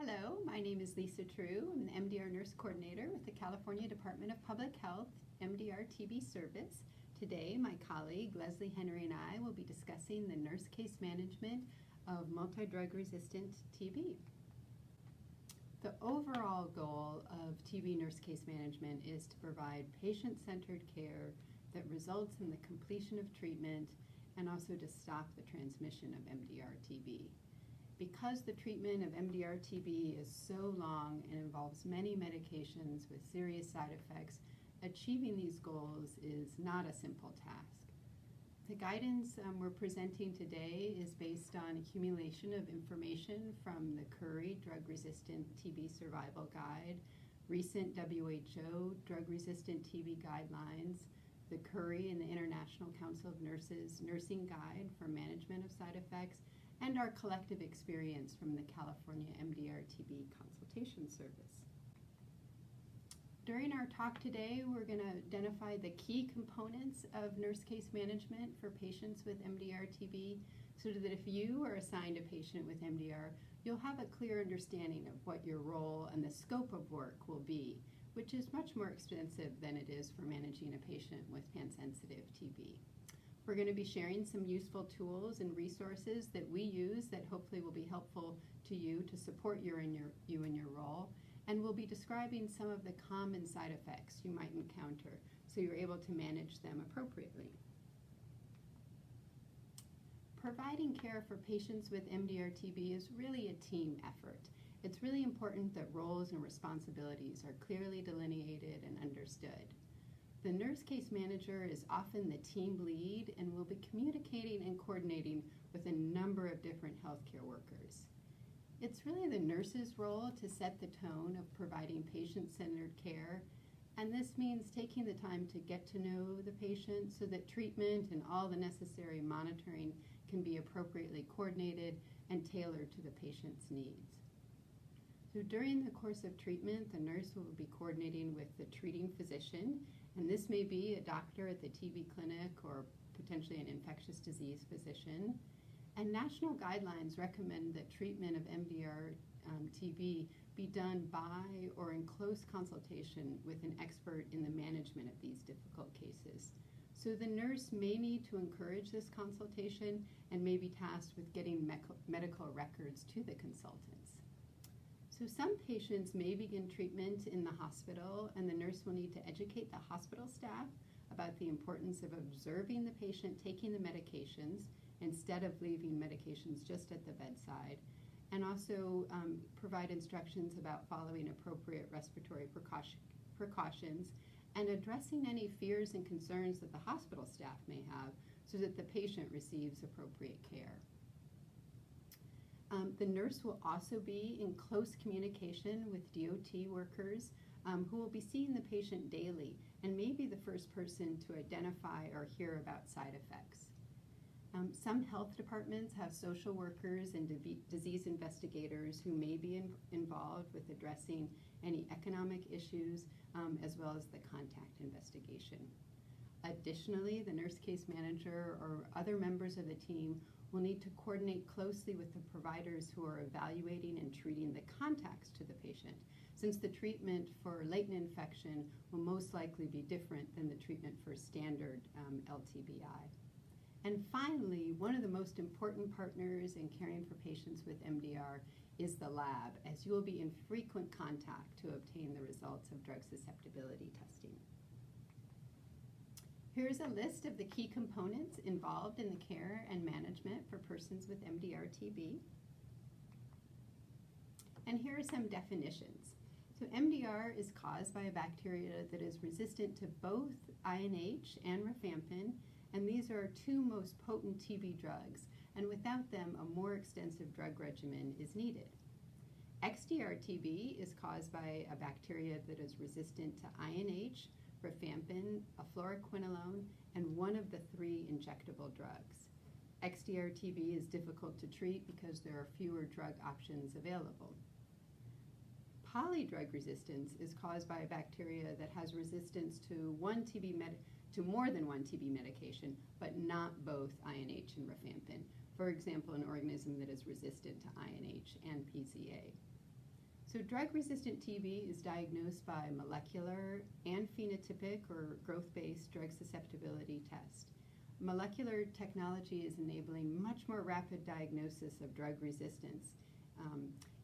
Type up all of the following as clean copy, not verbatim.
Hello, my name is Lisa True. I'm the MDR Nurse Coordinator with the California Department of Public Health MDR-TB Service. Today, my colleague Leslie Henry and I will be discussing the nurse case management of multi-drug resistant TB. The overall goal of TB nurse case management is to provide patient-centered care that results in the completion of treatment and also to stop the transmission of MDR-TB. Because the treatment of MDR-TB is so long and involves many medications with serious side effects, achieving these goals is not a simple task. The guidance we're presenting today is based on accumulation of information from the Curry Drug-Resistant TB Survival Guide, recent WHO Drug-Resistant TB Guidelines, the Curry and the International Council of Nurses Nursing Guide for Management of Side Effects, and our collective experience from the California MDR-TB Consultation Service. During our talk today, we're going to identify the key components of nurse case management for patients with MDR-TB so that if you are assigned a patient with MDR, you'll have a clear understanding of what your role and the scope of work will be, which is much more extensive than it is for managing a patient with pan-sensitive TB. We're going to be sharing some useful tools and resources that we use that hopefully will be helpful to you to support you in your role. And we'll be describing some of the common side effects you might encounter so you're able to manage them appropriately. Providing care for patients with MDR-TB is really a team effort. It's really important that roles and responsibilities are clearly delineated and understood. The nurse case manager is often the team lead and will be communicating and coordinating with a number of different healthcare workers. It's really the nurse's role to set the tone of providing patient-centered care, and this means taking the time to get to know the patient so that treatment and all the necessary monitoring can be appropriately coordinated and tailored to the patient's needs. So during the course of treatment, the nurse will be coordinating with the treating physician, and this may be a doctor at the TB clinic or potentially an infectious disease physician. And national guidelines recommend that treatment of MDR-TB be done by or in close consultation with an expert in the management of these difficult cases. So the nurse may need to encourage this consultation and may be tasked with getting medical records to the consultants. So some patients may begin treatment in the hospital, and the nurse will need to educate the hospital staff about the importance of observing the patient taking the medications instead of leaving medications just at the bedside, and also provide instructions about following appropriate respiratory precautions and addressing any fears and concerns that the hospital staff may have so that the patient receives appropriate care. The nurse will also be in close communication with DOT workers who will be seeing the patient daily and may be the first person to identify or hear about side effects. Some health departments have social workers and disease investigators who may be involved with addressing any economic issues as well as the contact investigation. Additionally, the nurse case manager or other members of the team will need to coordinate closely with the providers who are evaluating and treating the contacts to the patient, since the treatment for latent infection will most likely be different than the treatment for standard LTBI. And finally, one of the most important partners in caring for patients with MDR is the lab, as you will be in frequent contact to obtain the results of drug susceptibility testing. Here's a list of the key components involved in the care and management for persons with MDR-TB. And here are some definitions. So MDR is caused by a bacteria that is resistant to both INH and rifampin, and these are our two most potent TB drugs, and without them, a more extensive drug regimen is needed. XDR-TB is caused by a bacteria that is resistant to INH, rifampin, a fluoroquinolone, and one of the three injectable drugs. XDR-TB is difficult to treat because there are fewer drug options available. Polydrug resistance is caused by a bacteria that has resistance to more than one TB medication, but not both INH and rifampin. For example, an organism that is resistant to INH and PZA. So drug-resistant TB is diagnosed by molecular and phenotypic or growth-based drug susceptibility test. Molecular technology is enabling much more rapid diagnosis of drug resistance.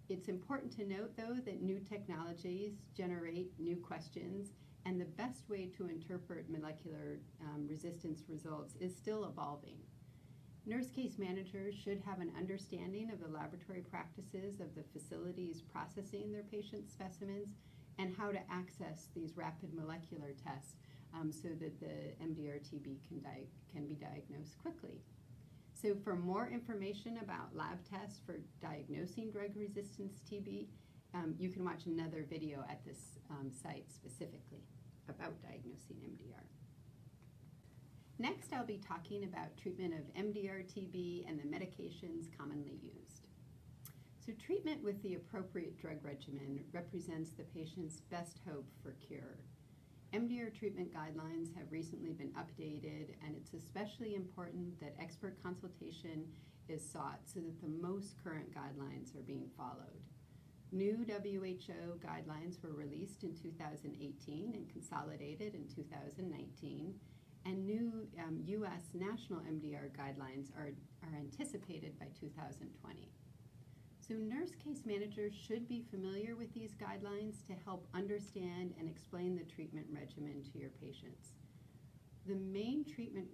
It's important to note, though, that new technologies generate new questions, and the best way to interpret molecular resistance results is still evolving. Nurse case managers should have an understanding of the laboratory practices of the facilities processing their patient specimens and how to access these rapid molecular tests so that the MDR-TB can be diagnosed quickly. So for more information about lab tests for diagnosing drug resistance TB, you can watch another video at this site specifically about diagnosing MDR. Next, I'll be talking about treatment of MDR-TB and the medications commonly used. So treatment with the appropriate drug regimen represents the patient's best hope for cure. MDR treatment guidelines have recently been updated, and it's especially important that expert consultation is sought so that the most current guidelines are being followed. New WHO guidelines were released in 2018 and consolidated in 2019. And new U.S. national MDR guidelines are anticipated by 2020. So nurse case managers should be familiar with these guidelines to help understand and explain the treatment regimen to your patients. The main treatment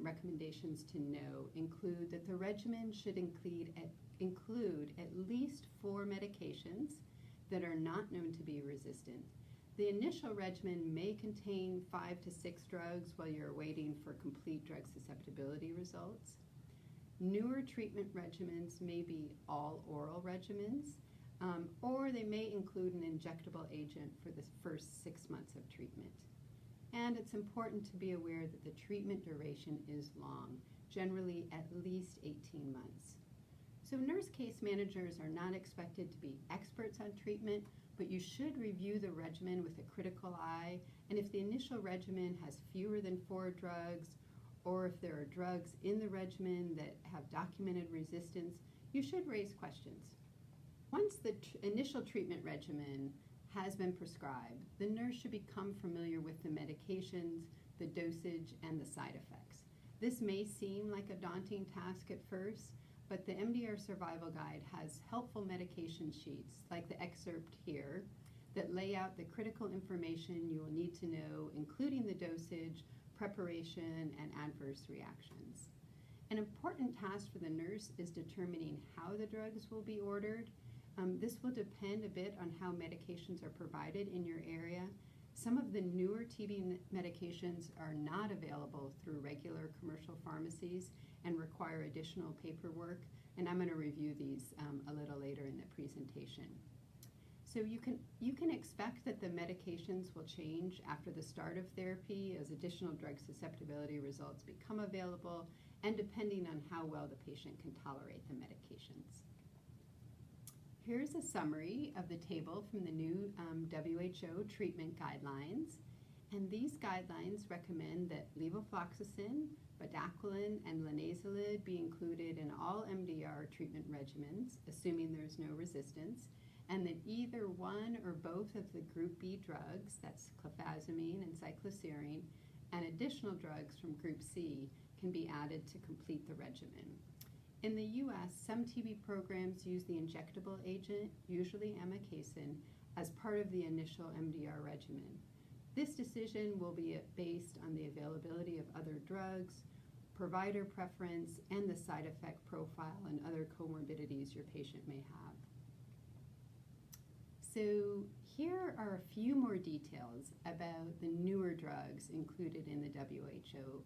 recommendations to know include that the regimen should include at least 4 medications that are not known to be resistant. The initial regimen may contain 5 to 6 drugs while you're waiting for complete drug susceptibility results. Newer treatment regimens may be all oral regimens, or they may include an injectable agent for the first 6 months of treatment. And it's important to be aware that the treatment duration is long, generally at least 18 months. So nurse case managers are not expected to be experts on treatment, but you should review the regimen with a critical eye, and if the initial regimen has fewer than 4 drugs, or if there are drugs in the regimen that have documented resistance, you should raise questions. Once the initial treatment regimen has been prescribed, the nurse should become familiar with the medications, the dosage, and the side effects. This may seem like a daunting task at first, but the MDR Survival Guide has helpful medication sheets, like the excerpt here, that lay out the critical information you will need to know, including the dosage, preparation, and adverse reactions. An important task for the nurse is determining how the drugs will be ordered. This will depend a bit on how medications are provided in your area. Some of the newer TB medications are not available through regular commercial pharmacies and require additional paperwork, and I'm going to review these a little later in the presentation. So you can expect that the medications will change after the start of therapy as additional drug susceptibility results become available and depending on how well the patient can tolerate the medications. Here's a summary of the table from the new WHO treatment guidelines, and these guidelines recommend that levofloxacin, bedaquiline, and linezolid be included in all MDR treatment regimens, assuming there's no resistance, and that either one or both of the Group B drugs, that's clofazimine and cycloserine, and additional drugs from Group C can be added to complete the regimen. In the U.S., some TB programs use the injectable agent, usually amikacin, as part of the initial MDR regimen. This decision will be based on the availability of other drugs, provider preference, and the side effect profile and other comorbidities your patient may have. So here are a few more details about the newer drugs included in the WHO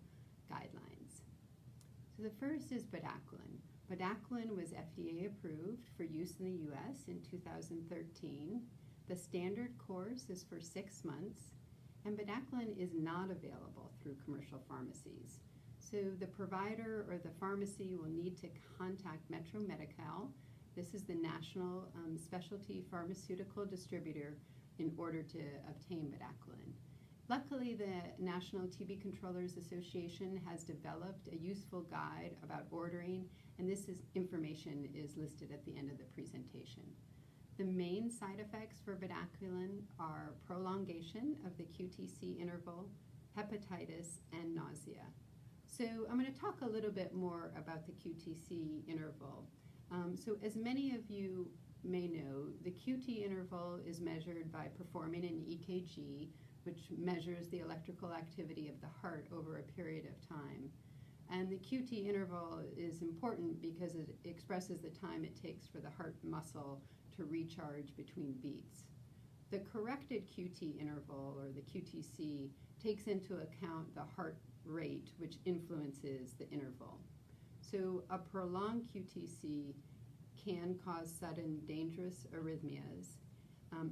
guidelines. So the first is bedaquiline. Bedaquiline was FDA approved for use in the U.S. in 2013. The standard course is for 6 months, and bedaquiline is not available through commercial pharmacies. So the provider or the pharmacy will need to contact Metro Medi-Cal. This is the national specialty pharmaceutical distributor in order to obtain bedaquiline. Luckily, the National TB Controllers Association has developed a useful guide about ordering, and this information is listed at the end of the presentation. The main side effects for bedaquiline are prolongation of the QTC interval, hepatitis, and nausea. So I'm going to talk a little bit more about the QTC interval. So as many of you may know, the QT interval is measured by performing an EKG, which measures the electrical activity of the heart over a period of time. And the QT interval is important because it expresses the time it takes for the heart muscle to recharge between beats. The corrected QT interval, or the QTC, takes into account the heart rate, which influences the interval. So a prolonged QTC can cause sudden dangerous arrhythmias.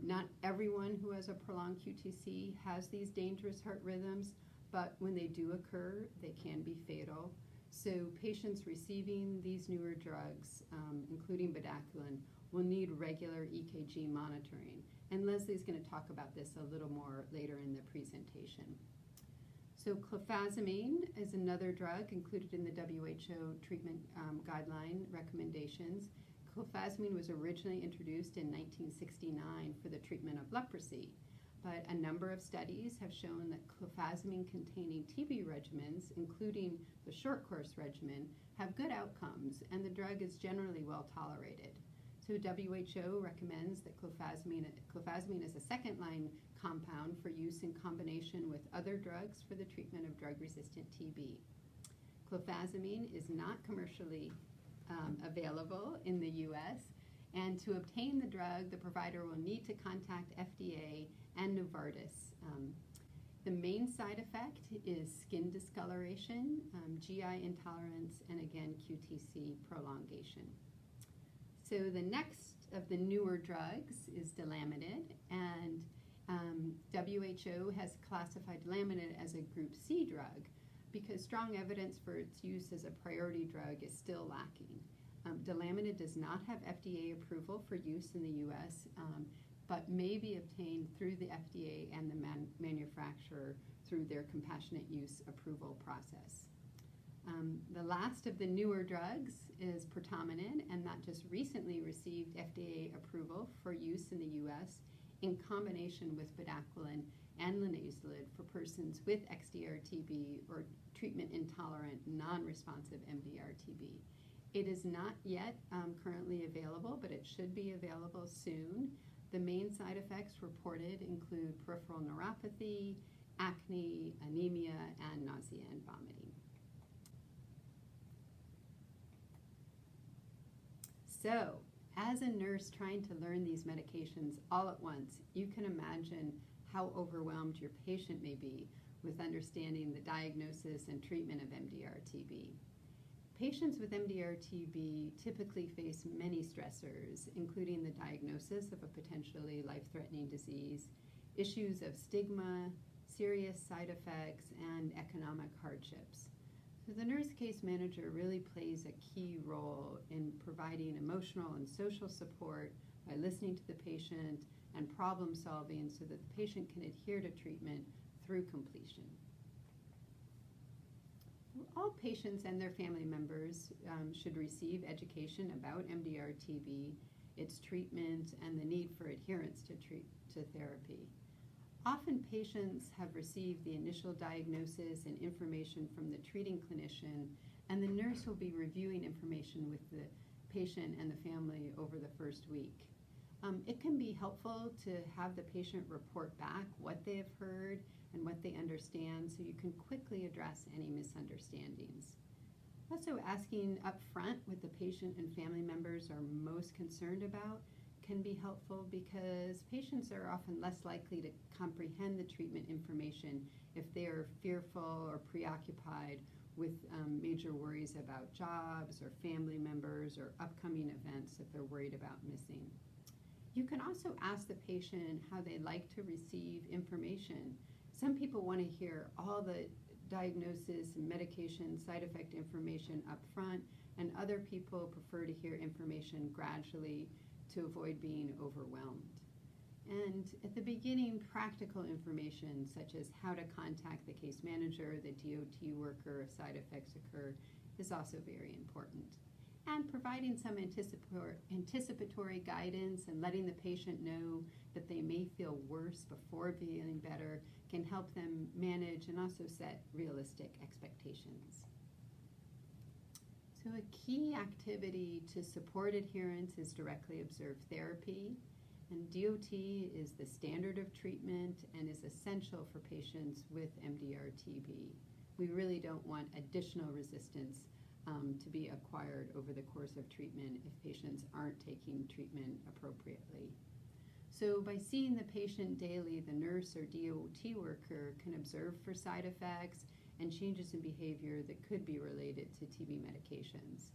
Not everyone who has a prolonged QTC has these dangerous heart rhythms, but when they do occur, they can be fatal. So patients receiving these newer drugs, including bedaquiline, will need regular EKG monitoring. And Leslie's going to talk about this a little more later in the presentation. So clofazimine is another drug included in the WHO treatment guideline recommendations. Clofazimine was originally introduced in 1969 for the treatment of leprosy, but a number of studies have shown that clofazimine-containing TB regimens, including the short course regimen, have good outcomes, and the drug is generally well tolerated. So WHO recommends that clofazimine is a second-line compound for use in combination with other drugs for the treatment of drug-resistant TB. Clofazimine is not commercially available in the U.S., and to obtain the drug, the provider will need to contact FDA and Novartis. The main side effect is skin discoloration, GI intolerance, and again, QTC prolongation. So the next of the newer drugs is Dilamidid, and WHO has classified Dilamidid as a Group C drug because strong evidence for its use as a priority drug is still lacking. Dilamidid does not have FDA approval for use in the U.S., but may be obtained through the FDA and the manufacturer through their compassionate use approval process. The last of the newer drugs is Protominid, and that just recently received FDA approval for use in the U.S. in combination with bedaquiline and linezolid for persons with MDR-TB or treatment-intolerant, non-responsive MDR-TB. It is not yet currently available, but it should be available soon. The main side effects reported include peripheral neuropathy, acne, anemia, and nausea and vomiting. So, as a nurse trying to learn these medications all at once, you can imagine how overwhelmed your patient may be with understanding the diagnosis and treatment of MDR-TB. Patients with MDR-TB typically face many stressors, including the diagnosis of a potentially life-threatening disease, issues of stigma, serious side effects, and economic hardships. So the nurse case manager really plays a key role in providing emotional and social support by listening to the patient and problem solving so that the patient can adhere to treatment through completion. All patients and their family members should receive education about MDR-TB, its treatment, and the need for adherence to therapy. Often patients have received the initial diagnosis and information from the treating clinician, and the nurse will be reviewing information with the patient and the family over the first week. It can be helpful to have the patient report back what they have heard and what they understand so you can quickly address any misunderstandings. Also, asking up front what the patient and family members are most concerned about can be helpful because patients are often less likely to comprehend the treatment information if they are fearful or preoccupied with major worries about jobs or family members or upcoming events that they're worried about missing. You can also ask the patient how they like to receive information. Some people want to hear all the diagnosis, medication, side effect information up front, and other people prefer to hear information gradually to avoid being overwhelmed. And at the beginning, practical information such as how to contact the case manager, the DOT worker if side effects occur, is also very important. and providing some anticipatory guidance and letting the patient know that they may feel worse before feeling better can help them manage and also set realistic expectations. So a key activity to support adherence is directly observed therapy, and DOT is the standard of treatment and is essential for patients with MDR-TB. We really don't want additional resistance to be acquired over the course of treatment if patients aren't taking treatment appropriately. So by seeing the patient daily, the nurse or DOT worker can observe for side effects and changes in behavior that could be related to TB medications.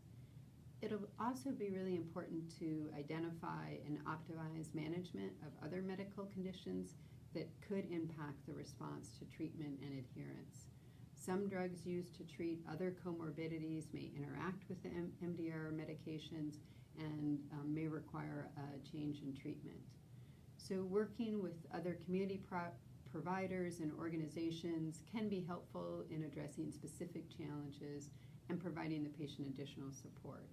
It'll also be really important to identify and optimize management of other medical conditions that could impact the response to treatment and adherence. Some drugs used to treat other comorbidities may interact with the MDR medications and may require a change in treatment. So working with other community providers and organizations can be helpful in addressing specific challenges and providing the patient additional support.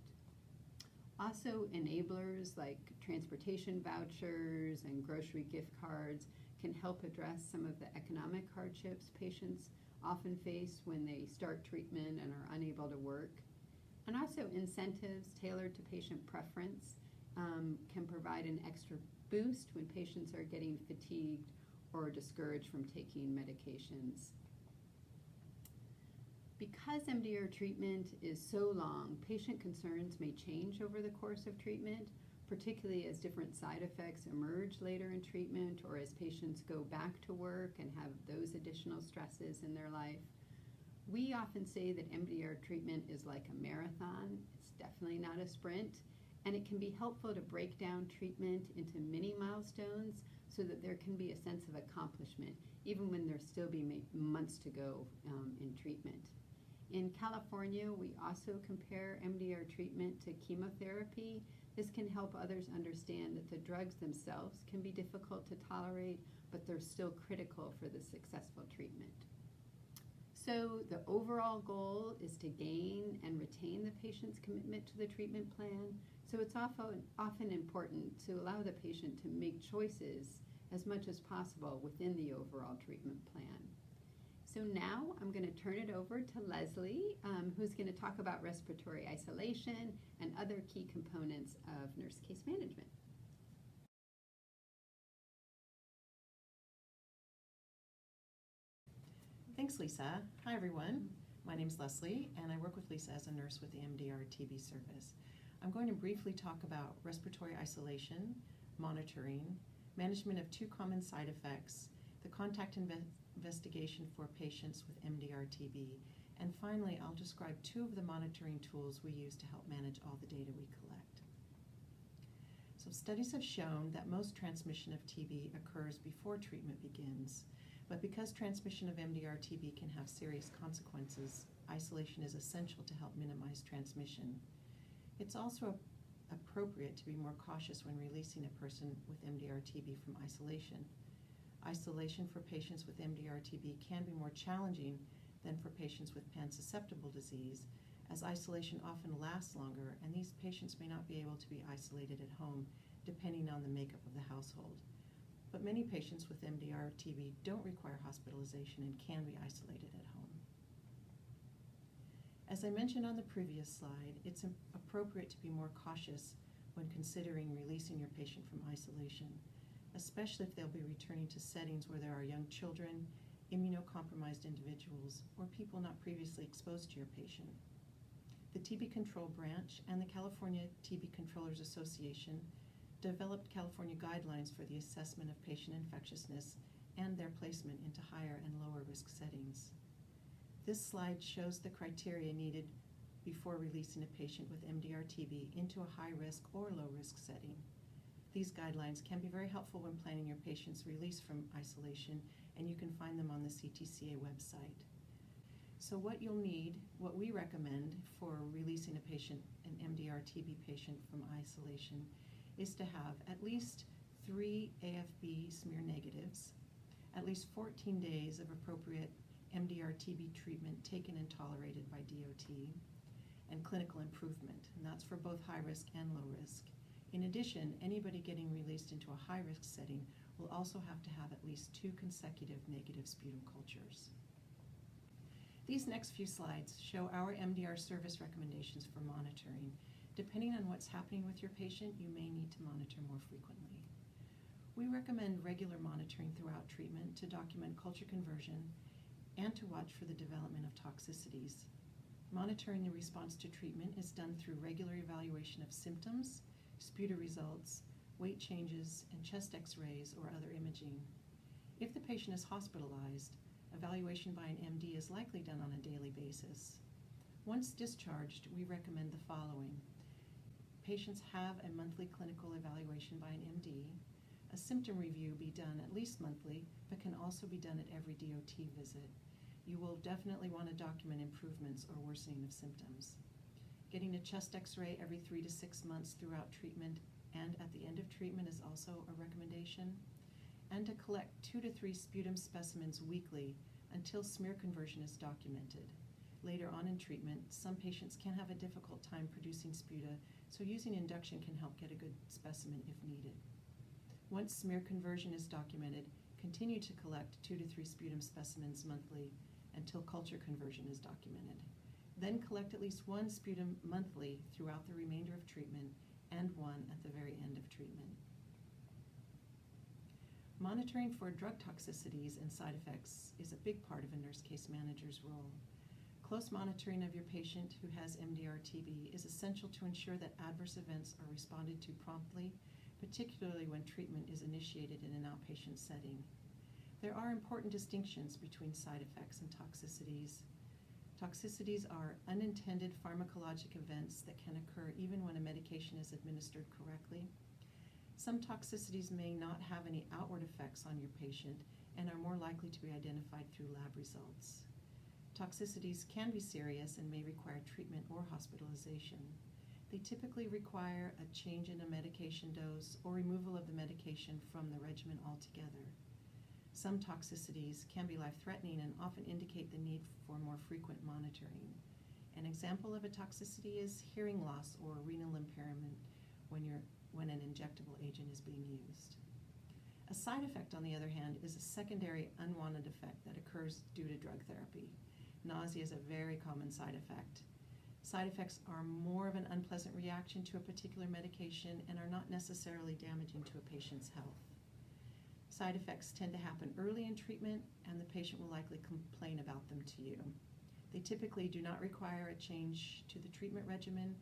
Also, enablers like transportation vouchers and grocery gift cards can help address some of the economic hardships patients often face when they start treatment and are unable to work. And also incentives tailored to patient preference can provide an extra boost when patients are getting fatigued or discouraged from taking medications. Because MDR treatment is so long, patient concerns may change over the course of treatment, particularly as different side effects emerge later in treatment or as patients go back to work and have those additional stresses in their life. We often say that MDR treatment is like a marathon. It's definitely not a sprint, and it can be helpful to break down treatment into mini milestones so that there can be a sense of accomplishment, even when there still be months to go in treatment. In California, we also compare MDR treatment to chemotherapy. This can help others understand that the drugs themselves can be difficult to tolerate, but they're still critical for the successful treatment. So the overall goal is to gain and retain the patient's commitment to the treatment plan. So it's often important to allow the patient to make choices as much as possible within the overall treatment plan. So now I'm going to turn it over to Leslie, who's going to talk about respiratory isolation and other key components of nurse case management. Thanks, Lisa. Hi, everyone. My name is Leslie, and I work with Lisa as a nurse with the MDR-TB service. I'm going to briefly talk about respiratory isolation, monitoring, management of two common side effects, the contact investigation for patients with MDR-TB, and finally, I'll describe two of the monitoring tools we use to help manage all the data we collect. So studies have shown that most transmission of TB occurs before treatment begins, but because transmission of MDR-TB can have serious consequences, isolation is essential to help minimize transmission. It's also appropriate to be more cautious when releasing a person with MDR-TB from isolation. Isolation for patients with MDR-TB can be more challenging than for patients with pan-susceptible disease, as isolation often lasts longer and these patients may not be able to be isolated at home depending on the makeup of the household. But many patients with MDR-TB don't require hospitalization and can be isolated at home. As I mentioned on the previous slide, it's appropriate to be more cautious when considering releasing your patient from isolation, especially if they'll be returning to settings where there are young children, immunocompromised individuals, or people not previously exposed to your patient. The TB Control Branch and the California TB Controllers Association developed California guidelines for the assessment of patient infectiousness and their placement into higher and lower risk settings. This slide shows the criteria needed before releasing a patient with MDR-TB into a high-risk or low-risk setting. These guidelines can be very helpful when planning your patient's release from isolation, and you can find them on the CTCA website. So what you'll need, what we recommend for releasing a patient, an MDR-TB patient from isolation, is to have at least 3 AFB smear negatives, at least 14 days of appropriate MDR-TB treatment taken and tolerated by DOT, and clinical improvement, and that's for both high risk and low risk. In addition, anybody getting released into a high risk setting will also have to have at least 2 consecutive negative sputum cultures. These next few slides show our MDR service recommendations for monitoring. Depending on what's happening with your patient, you may need to monitor more frequently. We recommend regular monitoring throughout treatment to document culture conversion and to watch for the development of toxicities. Monitoring the response to treatment is done through regular evaluation of symptoms, sputa results, weight changes, and chest x-rays or other imaging. If the patient is hospitalized, evaluation by an MD is likely done on a daily basis. Once discharged, we recommend the following. Patients have a monthly clinical evaluation by an MD. A symptom review be done at least monthly, but can also be done at every DOT visit. You will definitely want to document improvements or worsening of symptoms. Getting a chest x-ray every 3 to 6 months throughout treatment and at the end of treatment is also a recommendation. And to collect 2 to 3 sputum specimens weekly until smear conversion is documented. Later on in treatment, some patients can have a difficult time producing sputa, so using induction can help get a good specimen if needed. Once smear conversion is documented, continue to collect 2 to 3 sputum specimens monthly until culture conversion is documented. Then collect at least 1 sputum monthly throughout the remainder of treatment and 1 at the very end of treatment. Monitoring for drug toxicities and side effects is a big part of a nurse case manager's role. Close monitoring of your patient who has MDR-TB is essential to ensure that adverse events are responded to promptly, particularly when treatment is initiated in an outpatient setting. There are important distinctions between side effects and toxicities. Toxicities are unintended pharmacologic events that can occur even when a medication is administered correctly. Some toxicities may not have any outward effects on your patient and are more likely to be identified through lab results. Toxicities can be serious and may require treatment or hospitalization. They typically require a change in a medication dose or removal of the medication from the regimen altogether. Some toxicities can be life-threatening and often indicate the need for more frequent monitoring. An example of a toxicity is hearing loss or renal impairment when an injectable agent is being used. A side effect, on the other hand, is a secondary unwanted effect that occurs due to drug therapy. Nausea is a very common side effect. Side effects are more of an unpleasant reaction to a particular medication and are not necessarily damaging to a patient's health. Side effects tend to happen early in treatment, and the patient will likely complain about them to you. They typically do not require a change to the treatment regimen,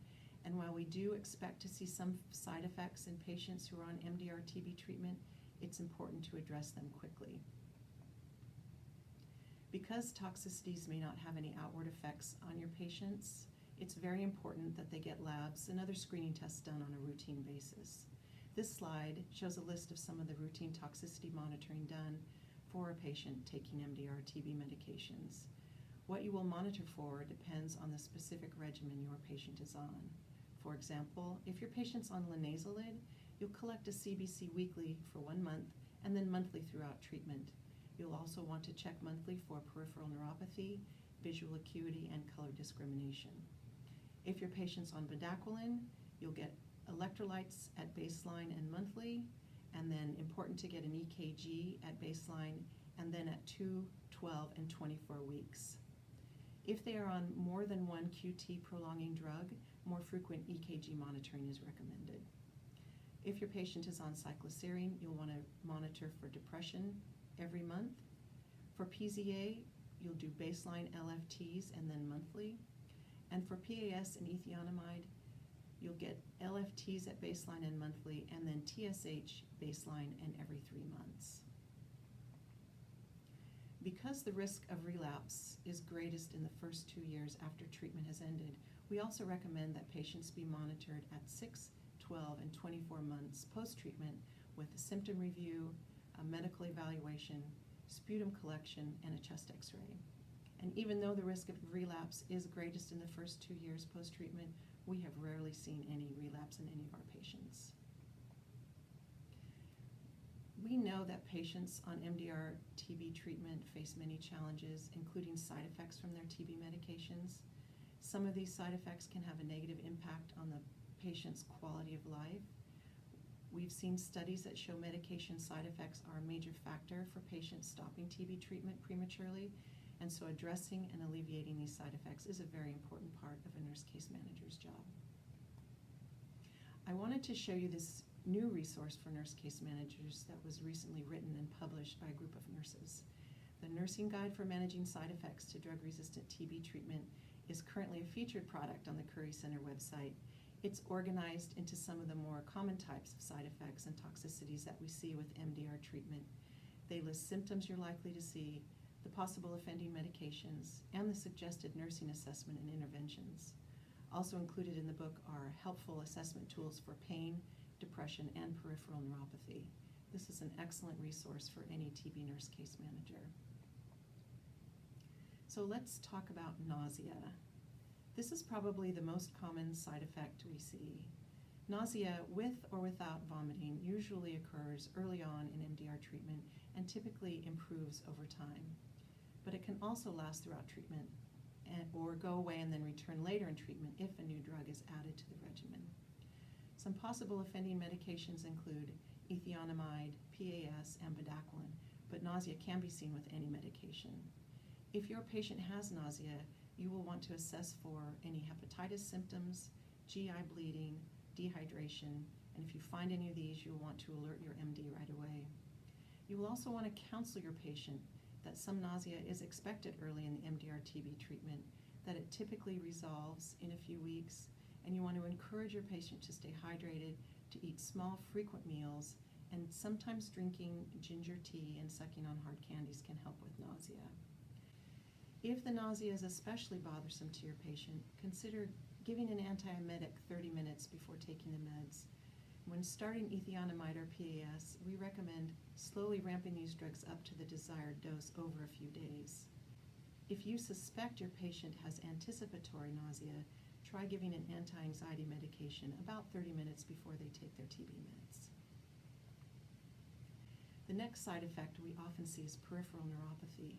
and while we do expect to see some side effects in patients who are on MDR-TB treatment, it's important to address them quickly. Because toxicities may not have any outward effects on your patients, it's very important that they get labs and other screening tests done on a routine basis. This slide shows a list of some of the routine toxicity monitoring done for a patient taking MDR-TB medications. What you will monitor for depends on the specific regimen your patient is on. For example, if your patient's on linezolid, you'll collect a CBC weekly for 1 month and then monthly throughout treatment. You'll also want to check monthly for peripheral neuropathy, visual acuity, and color discrimination. If your patient's on bedaquiline, you'll get electrolytes at baseline and monthly, and then important to get an EKG at baseline and then at 2, 12, and 24 weeks. If they are on more than 1 QT prolonging drug, more frequent EKG monitoring is recommended. If your patient is on cycloserine, you'll want to monitor for depression every month. For PZA, you'll do baseline LFTs and then monthly. And for PAS and ethionamide, you'll get LFTs at baseline and monthly, and then TSH baseline and every 3 months. Because the risk of relapse is greatest in the first 2 years after treatment has ended, we also recommend that patients be monitored at 6, 12, and 24 months post-treatment with a symptom review, a medical evaluation, sputum collection, and a chest x-ray. And even though the risk of relapse is greatest in the first 2 years post-treatment, we have rarely seen any relapse in any of our patients. We know that patients on MDR-TB treatment face many challenges, including side effects from their TB medications. Some of these side effects can have a negative impact on the patient's quality of life. We've seen studies that show medication side effects are a major factor for patients stopping TB treatment prematurely, and so addressing and alleviating these side effects is a very important part of a nurse case manager's job. I wanted to show you this new resource for nurse case managers that was recently written and published by a group of nurses. The Nursing Guide for Managing Side Effects to Drug-Resistant TB Treatment is currently a featured product on the Curry Center website. It's organized into some of the more common types of side effects and toxicities that we see with MDR treatment. They list symptoms you're likely to see, the possible offending medications, and the suggested nursing assessment and interventions. Also included in the book are helpful assessment tools for pain, depression, and peripheral neuropathy. This is an excellent resource for any TB nurse case manager. So let's talk about nausea. This is probably the most common side effect we see. Nausea with or without vomiting usually occurs early on in MDR treatment and typically improves over time. But it can also last throughout treatment or go away and then return later in treatment if a new drug is added to the regimen. Some possible offending medications include ethionamide, PAS, and bedaquiline, but nausea can be seen with any medication. If your patient has nausea, you will want to assess for any hepatitis symptoms, GI bleeding, dehydration, and if you find any of these, you'll want to alert your MD right away. You will also want to counsel your patient that some nausea is expected early in the MDR-TB treatment, that it typically resolves in a few weeks, and you want to encourage your patient to stay hydrated, to eat small, frequent meals, and sometimes drinking ginger tea and sucking on hard candies can help with nausea. If the nausea is especially bothersome to your patient, consider giving an antiemetic 30 minutes before taking the meds. When starting ethionamide or PAS, we recommend slowly ramping these drugs up to the desired dose over a few days. If you suspect your patient has anticipatory nausea, try giving an anti-anxiety medication about 30 minutes before they take their TB meds. The next side effect we often see is peripheral neuropathy.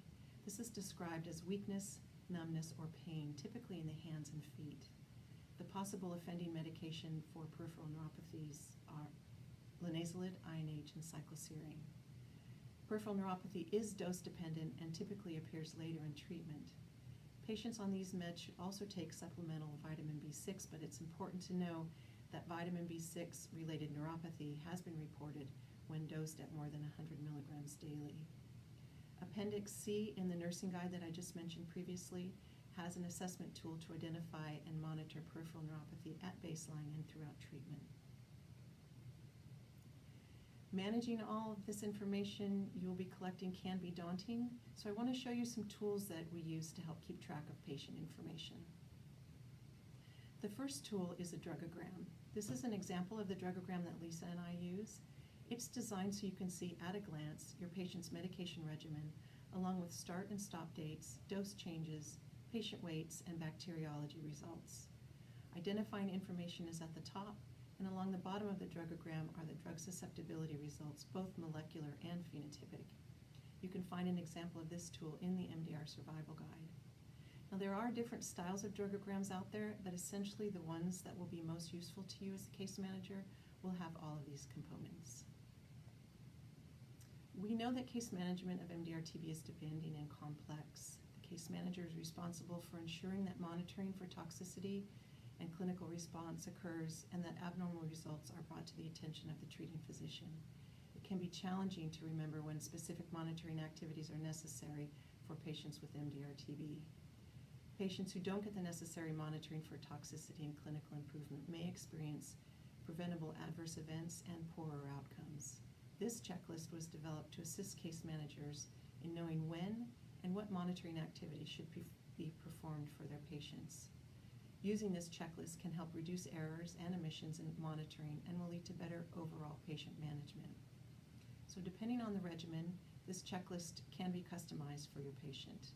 This is described as weakness, numbness, or pain, typically in the hands and feet. The possible offending medication for peripheral neuropathies are linezolid, INH, and cycloserine. Peripheral neuropathy is dose-dependent and typically appears later in treatment. Patients on these meds should also take supplemental vitamin B6, but it's important to know that vitamin B6 related neuropathy has been reported when dosed at more than 100 milligrams daily. Appendix C in the nursing guide that I just mentioned previously has an assessment tool to identify and monitor peripheral neuropathy at baseline and throughout treatment. Managing all of this information you'll be collecting can be daunting, so I want to show you some tools that we use to help keep track of patient information. The first tool is a drugogram. This is an example of the drugogram that Lisa and I use. It's designed so you can see at a glance your patient's medication regimen, along with start and stop dates, dose changes, patient weights, and bacteriology results. Identifying information is at the top, and along the bottom of the drugogram are the drug susceptibility results, both molecular and phenotypic. You can find an example of this tool in the MDR Survival Guide. Now, there are different styles of drugograms out there, but essentially the ones that will be most useful to you as a case manager will have all of these components. We know that case management of MDR-TB is demanding and complex. The case manager is responsible for ensuring that monitoring for toxicity and clinical response occurs and that abnormal results are brought to the attention of the treating physician. It can be challenging to remember when specific monitoring activities are necessary for patients with MDR-TB. Patients who don't get the necessary monitoring for toxicity and clinical improvement may experience preventable adverse events and poorer outcomes. This checklist was developed to assist case managers in knowing when and what monitoring activities should be performed for their patients. Using this checklist can help reduce errors and omissions in monitoring and will lead to better overall patient management. So depending on the regimen, this checklist can be customized for your patient.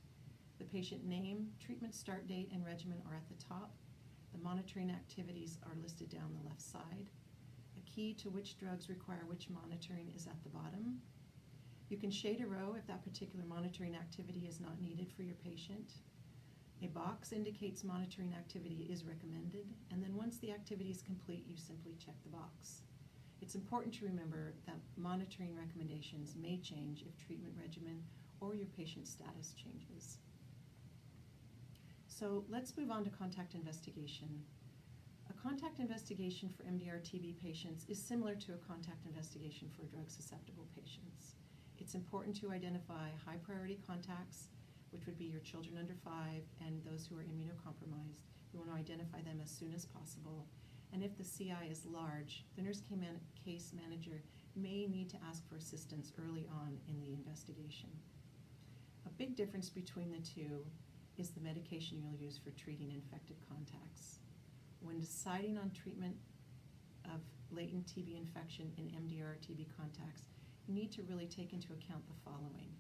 The patient name, treatment start date, and regimen are at the top. The monitoring activities are listed down the left side. A key to which drugs require which monitoring is at the bottom. You can shade a row if that particular monitoring activity is not needed for your patient. A box indicates monitoring activity is recommended, and then once the activity is complete, you simply check the box. It's important to remember that monitoring recommendations may change if treatment regimen or your patient status changes. So let's move on to contact investigation. A contact investigation for MDR-TB patients is similar to a contact investigation for drug-susceptible patients. It's important to identify high-priority contacts, which would be your children under 5 and those who are immunocompromised. You want to identify them as soon as possible. And if the CI is large, the nurse case manager may need to ask for assistance early on in the investigation. A big difference between the two is the medication you'll use for treating infected contacts. When deciding on treatment of latent TB infection in MDR-TB contacts, you need to really take into account the following: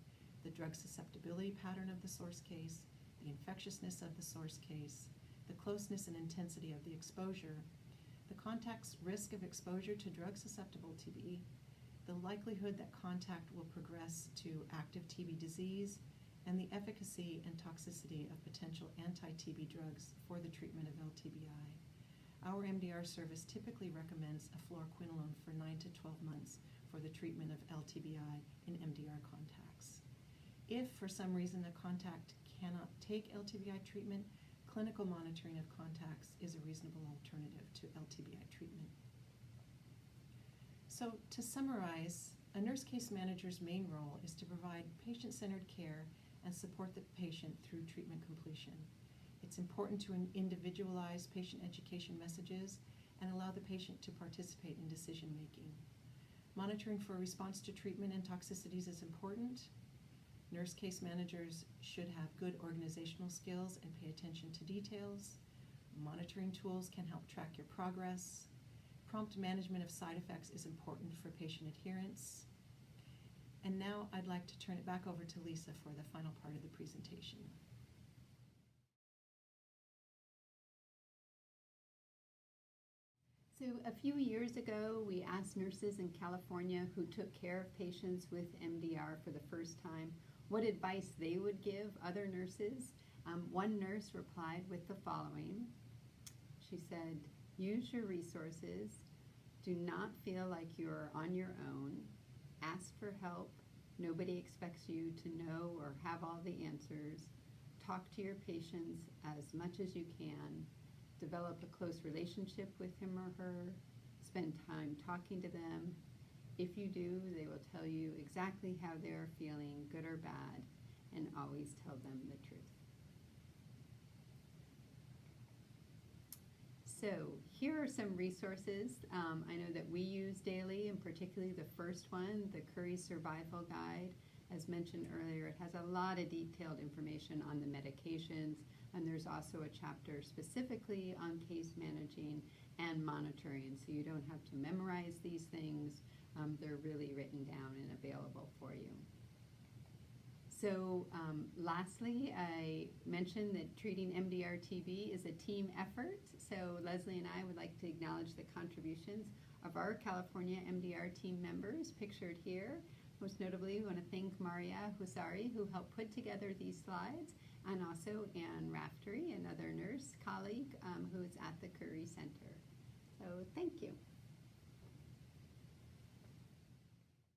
the drug susceptibility pattern of the source case, the infectiousness of the source case, the closeness and intensity of the exposure, the contact's risk of exposure to drug-susceptible TB, the likelihood that contact will progress to active TB disease, and the efficacy and toxicity of potential anti-TB drugs for the treatment of LTBI. Our MDR service typically recommends a fluoroquinolone for 9 to 12 months for the treatment of LTBI in MDR contacts. If for some reason the contact cannot take LTBI treatment, clinical monitoring of contacts is a reasonable alternative to LTBI treatment. So to summarize, a nurse case manager's main role is to provide patient-centered care and support the patient through treatment completion. It's important to individualize patient education messages and allow the patient to participate in decision-making. Monitoring for response to treatment and toxicities is important. Nurse case managers should have good organizational skills and pay attention to details. Monitoring tools can help track your progress. Prompt management of side effects is important for patient adherence. And now I'd like to turn it back over to Lisa for the final part of the presentation. So a few years ago, we asked nurses in California who took care of patients with MDR for the first time what advice they would give other nurses. One nurse replied with the following. She said, "Use your resources. Do not feel like you're on your own. Ask for help. Nobody expects you to know or have all the answers. Talk to your patients as much as you can. Develop a close relationship with him or her. Spend time talking to them. If you do, they will tell you exactly how they're feeling, good or bad, and always tell them the truth." So here are some resources I know that we use daily, and particularly the first one, the Curry Survival Guide. As mentioned earlier, it has a lot of detailed information on the medications, and there's also a chapter specifically on case managing and monitoring, so you don't have to memorize these things. They're really written down and available for you. So lastly, I mentioned that treating MDR-TB is a team effort. So Leslie and I would like to acknowledge the contributions of our California MDR team members pictured here. Most notably, we want to thank Maria Husari, who helped put together these slides, and also Ann Raftery, another nurse colleague who is at the Curry Center. So thank you.